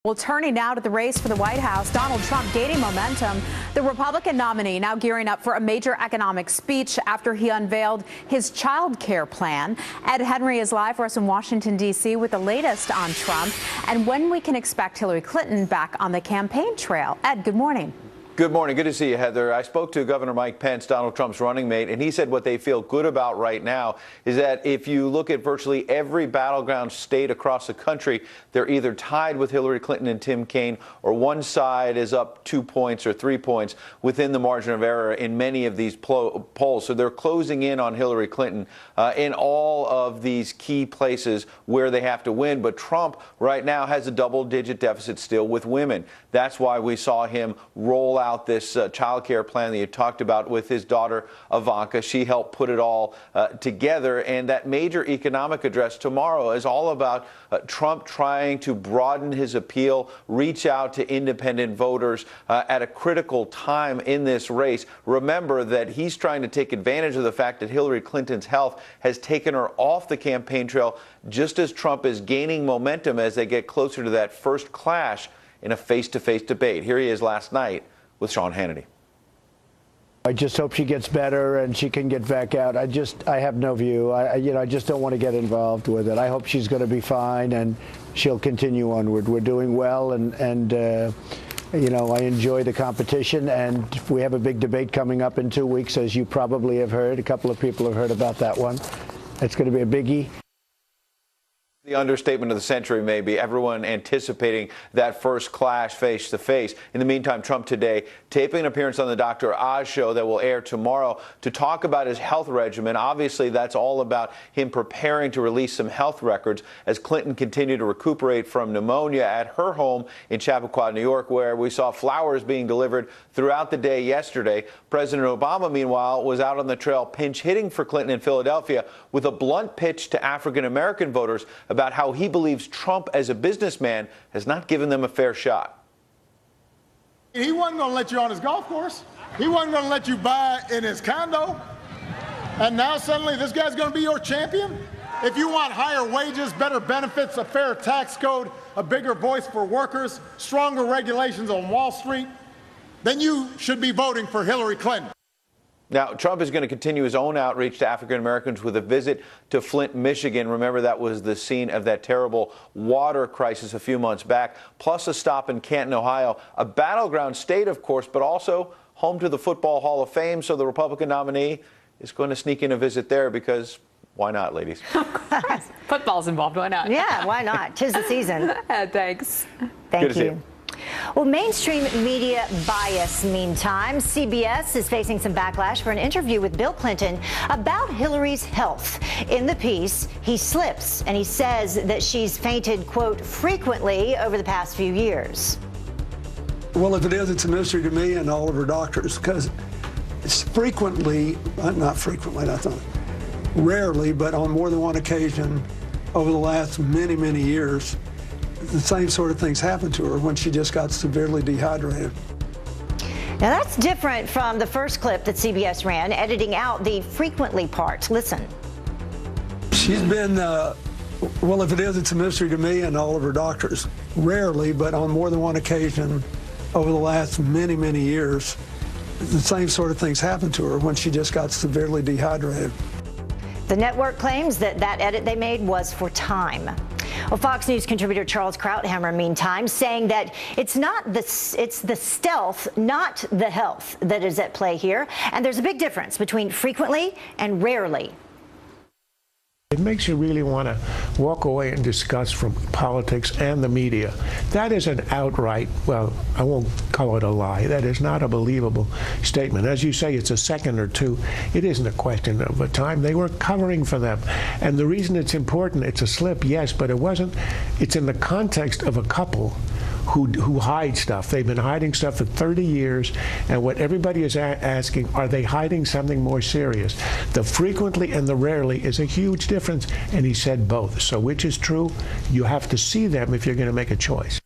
Well, turning now to the race for the White House, Donald Trump gaining momentum. The Republican nominee now gearing up for a major economic speech after he unveiled his child care plan. Ed Henry is live for us in Washington, D.C. with the latest on Trump and when we can expect Hillary Clinton back on the campaign trail. Ed, good morning. Good morning. Good to see you, Heather. I spoke to Governor Mike Pence, Donald Trump's running mate, and he said what they feel good about right now is that if you look at virtually every battleground state across the country, they're either tied with Hillary Clinton and Tim Kaine, or one side is up 2 points or 3 points within the margin of error in many of these polls. So they're closing in on Hillary Clinton in all of these key places where they have to win. But Trump right now has a double-digit deficit still with women. That's why we saw him roll out this child care plan that you talked about with his daughter, Ivanka. She helped put it all together. And that major economic address tomorrow is all about Trump trying to broaden his appeal, reach out to independent voters at a critical time in this race. Remember that he's trying to take advantage of the fact that Hillary Clinton's health has taken her off the campaign trail, just as Trump is gaining momentum as they get closer to that first clash in a face-to-face debate. Here he is last night with Sean Hannity. I just hope she gets better and she can get back out. I have no view. I just don't want to get involved with it. I hope she's going to be fine and she'll continue onward. We're doing well, and I enjoy the competition, and we have a big debate coming up in 2 weeks, as you probably have heard. A couple of people have heard about that one. It's going to be a biggie. The understatement of the century, maybe. Everyone anticipating that first clash face to face. In the meantime, Trump today taping an appearance on the Dr. Oz show that will air tomorrow to talk about his health regimen. Obviously, that's all about him preparing to release some health records as Clinton continued to recuperate from pneumonia at her home in Chappaqua, New York, where we saw flowers being delivered throughout the day yesterday. President Obama, meanwhile, was out on the trail pinch hitting for Clinton in Philadelphia with a blunt pitch to African-American voters about how he believes Trump, as a businessman, has not given them a fair shot. He wasn't going to let you on his golf course. He wasn't going to let you buy in his condo. And now suddenly this guy's going to be your champion? If you want higher wages, better benefits, a fair tax code, a bigger voice for workers, stronger regulations on Wall Street, then you should be voting for Hillary Clinton. Now, Trump is going to continue his own outreach to African Americans with a visit to Flint, Michigan. Remember, that was the scene of that terrible water crisis a few months back, plus a stop in Canton, Ohio, a battleground state, of course, but also home to the Football Hall of Fame. So the Republican nominee is going to sneak in a visit there because why not, ladies? Football's involved. Why not? Yeah, why not? 'Tis the season. Thanks. Thank you. Well, mainstream media bias, meantime. CBS is facing some backlash for an interview with Bill Clinton about Hillary's health. In the piece, he slips and he says that she's fainted, quote, frequently over the past few years. Well, if it is, it's a mystery to me and all of her doctors, because it's frequently, not frequently, I thought, rarely, but on more than one occasion over the last many, many years, the same sort of things happened to her when she just got severely dehydrated. Now that's different from the first clip that CBS ran, editing out the frequently part. Listen. She's been, well, if it is, it's a mystery to me and all of her doctors. Rarely, but on more than one occasion over the last many, many years, the same sort of things happened to her when she just got severely dehydrated. The network claims that that edit they made was for time. Well, Fox News contributor Charles Krauthammer, meantime, saying that it's the stealth, not the health, that is at play here. And there's a big difference between frequently and rarely. It makes you really want to walk away and discuss from politics and the media. That is an outright, well, I won't call it a lie. That is not a believable statement. As you say, it's a second or two. It isn't a question of a time. They were covering for them. And the reason it's important, it's a slip, yes, but it wasn't. It's in the context of a couple who hide stuff. They've been hiding stuff for 30 years, and what everybody is asking, are they hiding something more serious? The frequently and the rarely is a huge difference, and he said both. So which is true? You have to see them if you're going to make a choice.